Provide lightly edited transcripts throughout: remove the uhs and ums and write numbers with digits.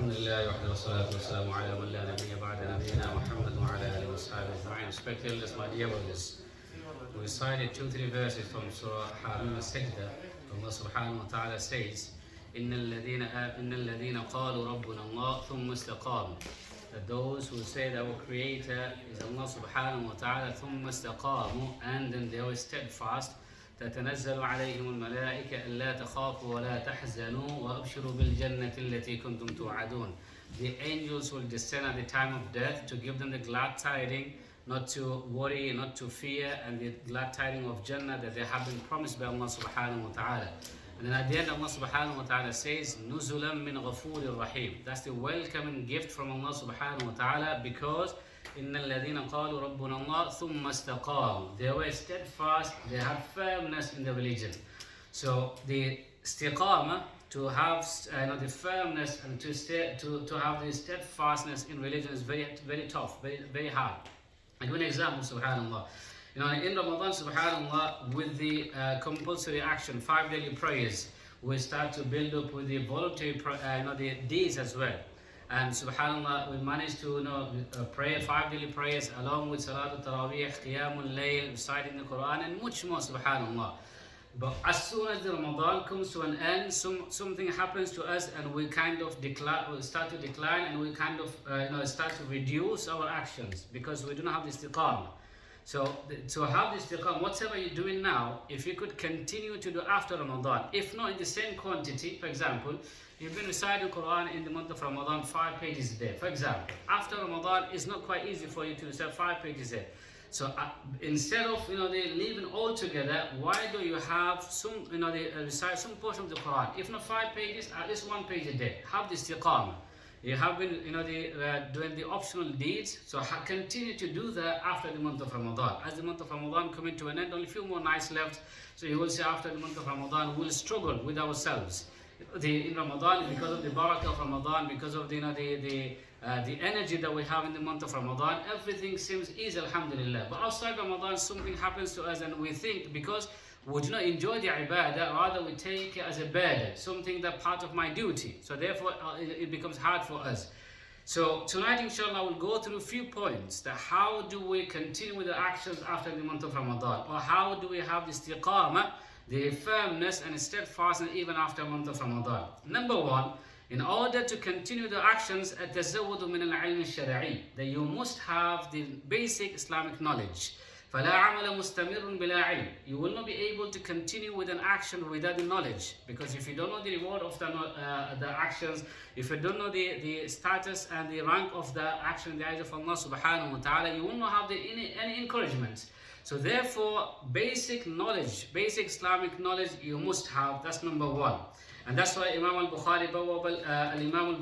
الحمد لله وحده والصلاة والسلام على من لا نبي بعد نبينا محمد وعلى آله وصحبه أجمعين. Respected elders, my dear brothers, we recited 2-3 verses from Surah Harun al-Sajda. Allah subhanahu wa ta'ala says, إن الذين قالوا ربنا الله ثم استقاموا. That those who say that our Creator is Allah subhanahu wa ta'ala ثم استقاموا, and then they were steadfast. تتنزل عليهم الملائكة ألا تخافوا ولا تحزنوا وأبشروا بالجنة التي كنتم توعدون. The angels will descend at the time of death to give them the glad tiding, not to worry, not to fear, and the glad tiding of Jannah that they have been promised by Allah subhanahu wa ta'ala. And then at the end Allah subhanahu wa ta'ala says, نُزُلًا مِّنْ غَفُورٍ رَحِيمٍ. That's the welcoming gift from Allah subhanahu wa ta'ala, because إن الذين قالوا ربنا الله ثم استقاموا. They were steadfast, they had firmness in the religion. So the istiqamah, to have the firmness and to have the steadfastness in religion is very, very tough, very, very hard. I give an example, subhanAllah. In Ramadan, subhanAllah, with the compulsory action, 5 daily prayers, we start to build up with the voluntary the deeds as well. And subhanAllah, we managed to pray 5 daily prayers along with Salatul Taraweeh, Qiyamul Layl, reciting the Quran, and much more, subhanAllah. But as soon as the Ramadan comes to an end, something happens to us, and we kind of start to decline, and we kind of start to reduce our actions because we do not have the istiqamah. So to have this istiqamah, whatever you're doing now, if you could continue to do after Ramadan, if not in the same quantity, for example, you've been reciting Quran in the month of Ramadan 5 pages a day. For example, after Ramadan, it's not quite easy for you to recite 5 pages a day. So instead of leaving all together, why do you have recite some portion of the Quran? If not 5 pages, at least 1 page a day. Have this istiqamah. You have been doing the optional deeds, so continue to do that after the month of Ramadan. As the month of Ramadan coming to an end, only a few more nights left. So you will see after the month of Ramadan, we'll struggle with ourselves. In Ramadan, because of the barakah of Ramadan, because of the energy that we have in the month of Ramadan, everything seems easy, alhamdulillah. But outside Ramadan, something happens to us, and we think because we do not enjoy the ibadah, rather we take it as a burden, something that part of my duty. So therefore, it becomes hard for us. So tonight, inshallah, we'll go through a few points that how do we continue with the actions after the month of Ramadan, or how do we have the istiqamah, the firmness and steadfastness even after the month of Ramadan. Number one, in order to continue the actions, التزود من العلم الشرعي, that you must have the basic Islamic knowledge. فلا عمل مستمر بلا علم. You will not be able to continue with an action without the knowledge, because if you don't know the reward of the actions, if you don't know the status and the rank of the action in the eyes of Allah subhanahu wa ta'ala, you will not have any encouragement. So therefore, basic knowledge, basic Islamic knowledge you must have. That's number one. And that's why Imam al-Bukhari, Imam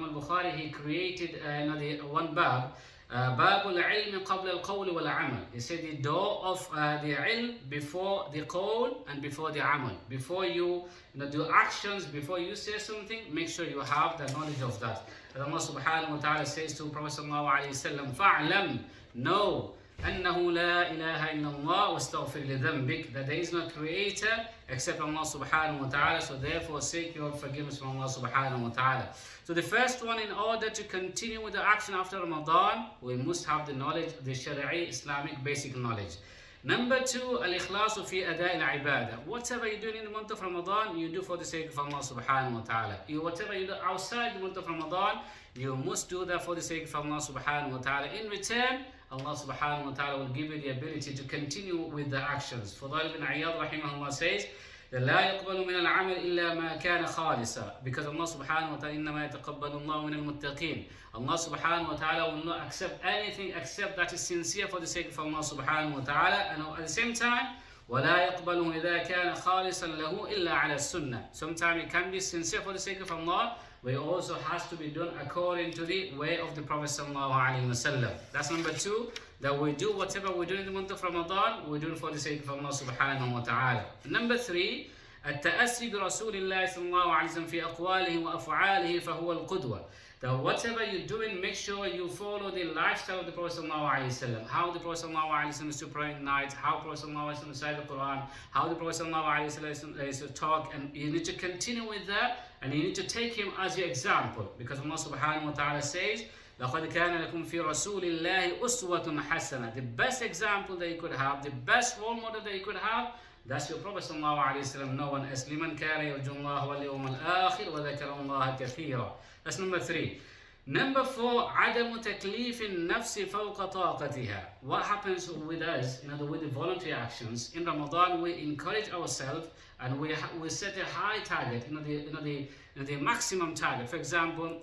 al-Bukhari, he created the one bab, باب العلم قبل القول والعمل. He said the door of the ilm before the qawl and before the amal. Before you do actions, before you say something, make sure you have the knowledge of that. And Allah subhanahu wa ta'ala says to Prophet sallallahu alayhi wa sallam, فَاعْلَمْ, know أنه لا إله إلا الله واستغفر لذنبك, that there is no creator except Allah subhanahu wa ta'ala, so therefore seek your forgiveness from Allah subhanahu wa ta'ala. So the first one, in order to continue with the action after Ramadan, we must have the knowledge, the Shari'i Islamic basic knowledge. Number two, al-ikhlasu fi ada' al-ibadah. Whatever you do in the month of Ramadan, you do for the sake of Allah subhanahu wa ta'ala. Whatever you do outside the month of Ramadan, you must do that for the sake of Allah subhanahu wa ta'ala. In return, Allah subhanahu wa ta'ala will give you the ability to continue with the actions. Fudail ibn Iyad rahimahullah says, لا يقبل من العمل إلا ما كان خالصا, because Allah subhanahu wa ta'ala إنما يتقبل الله من المتقين. Allah subhanahu wa ta'ala will not accept anything except that is sincere for the sake of Allah subhanahu wa ta'ala. And at the same time, ولا يقبله إذا كان خالصا له إلا على السنة. Sometimes it can be sincere for the sake of Allah, but it also has to be done according to the way of the Prophet sallallahu alaihi wasallam. That's number two, that we do whatever we do in the month of Ramadan, we do it for the sake of Allah subhanahu wa ta'ala. Number three, التأسي برسول الله صلى الله عليه وسلم في أقواله وأفعاله فهو القدوة. That whatever you're doing, make sure you follow the lifestyle of the Prophet ﷺ. How the Prophet ﷺ is to pray at night, how the Prophet ﷺ is to recite the Quran, how the Prophet ﷺ is to talk, and you need to continue with that and you need to take him as your example, because Allah subhanahu wa ta'ala says, لَقَدْ كَانَ لَكُمْ فِي رَسُولِ اللَّهِ أُسْوَةٌ حَسَنَةٌ. The best example that you could have, the best role model that you could have, that's your Prophet sallallahu alayhi wa sallam. No one else. لِمَنْ كَانَ يَرْجُو اللَّهَ وَالْيَوْمَ الْآخِرَ وَذَكَرَ اللَّهَ كَثِيرًا. That's number 3. Number 4, عدم تكليف النفس فوق طاقتها. What happens with us, with the voluntary actions in Ramadan? We encourage ourselves and we set a high target, the maximum target. For example,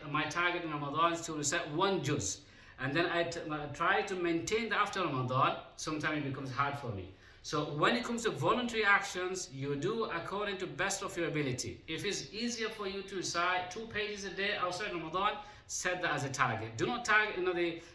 my target in Ramadan is to recite 1 juz, and then I try to maintain that after Ramadan. Sometimes it becomes hard for me. So when it comes to voluntary actions, you do according to best of your ability. If it's easier for you to recite 2 pages a day outside Ramadan, set that as a target. Do not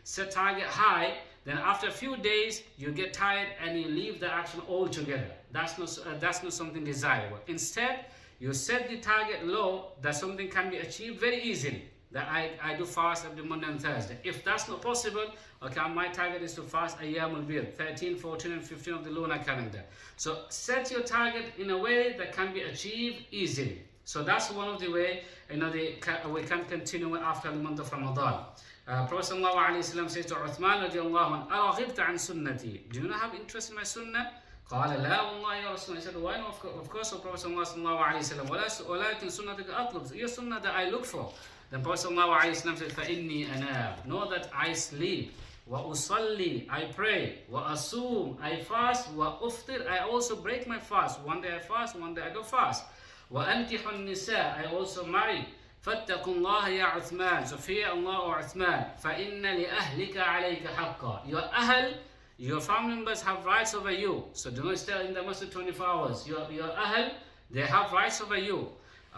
set target high, then after a few days you get tired and you leave the action altogether. That's not something desirable. Instead, you set the target low, that something can be achieved very easily. That I do fast every Monday and Thursday. If that's not possible, okay, my target is to fast Ayyamul Bir, 13, 14 and 15 of the lunar calendar. So set your target in a way that can be achieved easily. So that's one of the way we can continue after the month of Ramadan. Prophet sallallahu alayhi wa sallam says to Uthman radiallahu anhu, أَرَغِبْتَ عَنْ سُنَّتِي. Do you not have interest in my sunnah? قال لا والله يا رسول الله. He said, why not? Of course, O Prophet sallallahu alayhi wa sallam. وَلَكِنْ سُنَّتِكَ أَطْلُبْ. Your sunnah that I look for. Then Prophet sallallahu alayhi wa sallam said, فَإِنِّي أَنَامُ. Know that I sleep. وَأُصَلِّي. I pray. وَأَصُومُ. I fast. وَأُفْطِرُ. I also break my fast. One day I fast, one day I don't fast. وَأَنْكِحُ النِّسَاء. I also marry. فَاتَّقُوا اللَّهَ يَا عُثْمَانَ. So fear Allah, O Uthman. فَإِنَّ لِأَهْلِكَ عَلَيْكَ حَقًّا. Your ahl, your family members have rights over you. So do not stay in the masjid 24 hours. Your ahl, they have rights over you.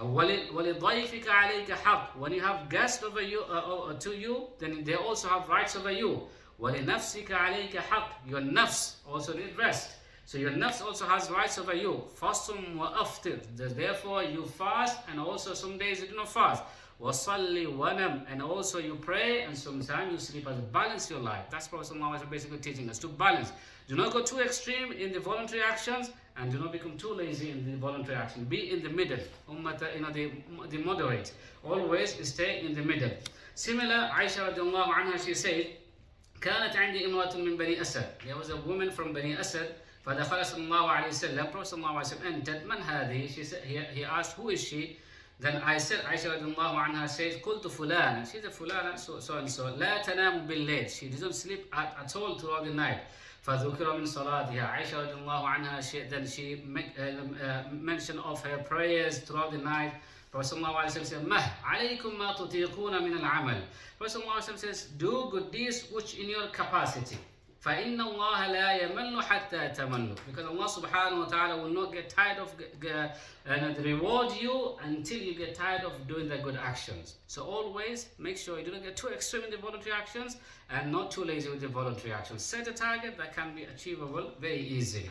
وَلِضَيْفِكَ عَلَيْكَ حَقٌّ. When you have guests over you, to you, then they also have rights over you. وَلِنَفْسِكَ عَلَيْكَ حَقٌّ. Your nafs also need rest. So your nafs also has rights over you. فَصُمْ وَأَفْطِرْ. Therefore you fast, and also some days you do not fast. وَصَلِّ وَنَمْ. And also you pray, and sometimes you sleep. As balance your life. That's Prophet ﷺ is basically teaching us to balance. Do not go too extreme in the voluntary actions, and do not become too lazy in the voluntary action. Be in the middle, the moderate. Always stay in the middle. Similar, Aisha radiallahu anha, she said, كانت عندي امرأة من بني أسد. There was a woman from Bani Asad. فدخل صلى الله عليه وسلم. Prophet صلى الله عليه وسلم entered. من هذه? She said, he asked, who is she? Then I said, Aisha radiallahu anha says, قلت فلانة. She's a fulana, so and so. لا تنام بالليل. She doesn't sleep at all throughout the night. فذكر من صلاتها. Aisha radiallahu anha, then she mentioned of her prayers throughout the night. Prophet sallallahu alaihi wasallam said, مَهْ عَلَيْكُمْ مَا تُطِيقُونَ مِنَ الْعَمَلِ. Prophet sallallahu alaihi wasallam says, do good deeds which in your capacity. فَإِنَّ اللَّهَ لَا يَمَلُّ حَتَّى تَمَلُّ. Because Allah subhanahu wa ta'ala will not get tired of reward you until you get tired of doing the good actions. So always make sure you do not get too extreme in the voluntary actions and not too lazy with the voluntary actions. Set a target that can be achievable very easily.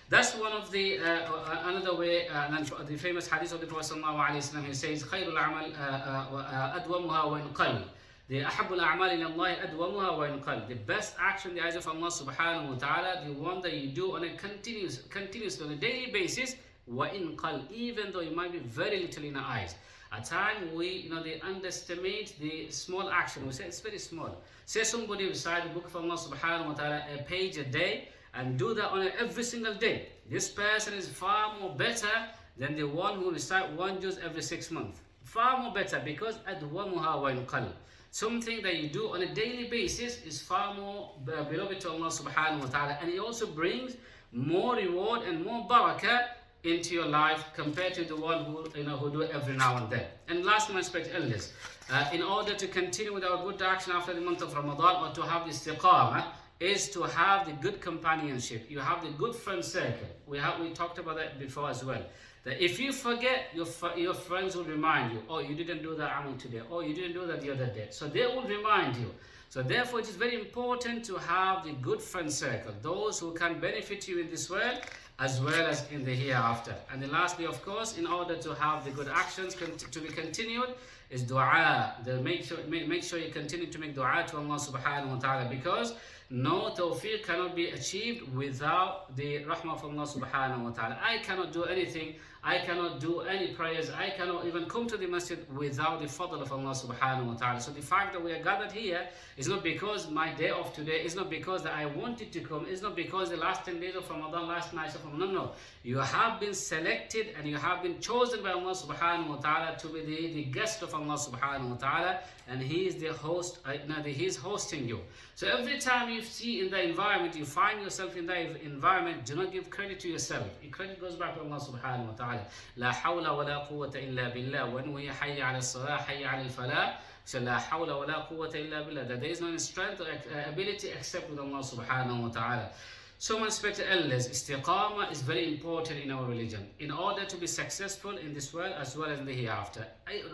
That's one of the another way. The famous hadith of the Prophet sallallahu alaihi wasallam, he says, خير الأعمال أدومها وإن قل. The أحب الأعمال إلى الله أدومها وإن قل. The best action in the eyes of Allah subhanahu wa ta'ala, the one that you do on a continuous on a daily basis, وإن قل, even though it might be very little in our eyes. At times we they underestimate the small action. We say it's very small. Say somebody recite the book of Allah subhanahu wa ta'ala a page a day, and do that on every single day. This person is far more better than the one who recite 1 juz every 6 months. Far more better, because أدومها وإن قل. Something that you do on a daily basis is far more beloved to Allah subhanahu wa ta'ala, and it also brings more reward and more barakah into your life compared to the one who who do it every now and then. And last, my respect elders, in order to continue with our good action after the month of Ramadan, or to have the istiqamah, is to have the good companionship. You have the good friend circle. We talked about that before as well. That if you forget, your friends will remind you, oh, you didn't do that amal today, oh, you didn't do that the other day. So they will remind you. So therefore it is very important to have the good friend circle, those who can benefit you in this world as well as in the hereafter. And then lastly, of course, in order to have the good actions to be continued, is dua. Make sure you continue to make dua to Allah subhanahu wa ta'ala, because no tawfiq cannot be achieved without the rahmah of Allah subhanahu wa ta'ala. I cannot do anything I cannot do any prayers. I cannot even come to the masjid without the fadl of Allah subhanahu wa ta'ala. So the fact that we are gathered here is not because my day off today, it's not because that I wanted to come, it's not because the last 10 days of Ramadan, last night of Ramadan. No. You have been selected and you have been chosen by Allah subhanahu wa ta'ala to be the guest of Allah subhanahu wa ta'ala, and He is the host, He is hosting you. So every time you see in the environment, you find yourself in the environment, do not give credit to yourself. The credit goes back to Allah subhanahu wa ta'ala. La hawla wa la quwwata illa billah. When we hayya ala salah, hayya ala al-falah, so la hawla wa la quwwata illa billah. That there is no strength or ability except with Allah subhanahu wa ta'ala. So my respected elders, istiqamah is very important in our religion. In order to be successful in this world as well as in the hereafter.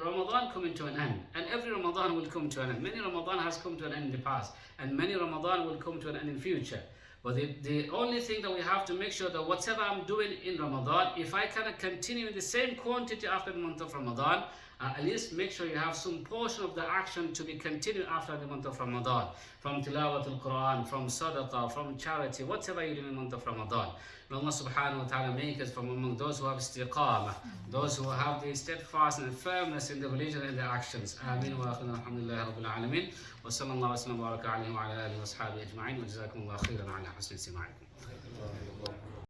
Ramadan coming to an end, and every Ramadan will come to an end. Many Ramadan has come to an end in the past, and many Ramadan will come to an end in future. But the only thing that we have to make sure that whatever I'm doing in Ramadan, if I cannot continue in the same quantity after the month of Ramadan, at least make sure you have some portion of the action to be continued after the month of Ramadan. From tilawat al-Quran, from sadaqah, from charity, whatever you do in the month of Ramadan. May Allah subhanahu wa ta'ala make us from among those who have istiqamah, those who have the steadfastness and firmness in the religion and the actions. Ameen wa akhirna alhamdulillahi rabbil alameen. Wa sallallahu wa sallam wa baraka alayhi wa ala alihi wa ashabihi ajma'in. Wa jazakumullahu khairan ala husni istima'ikum.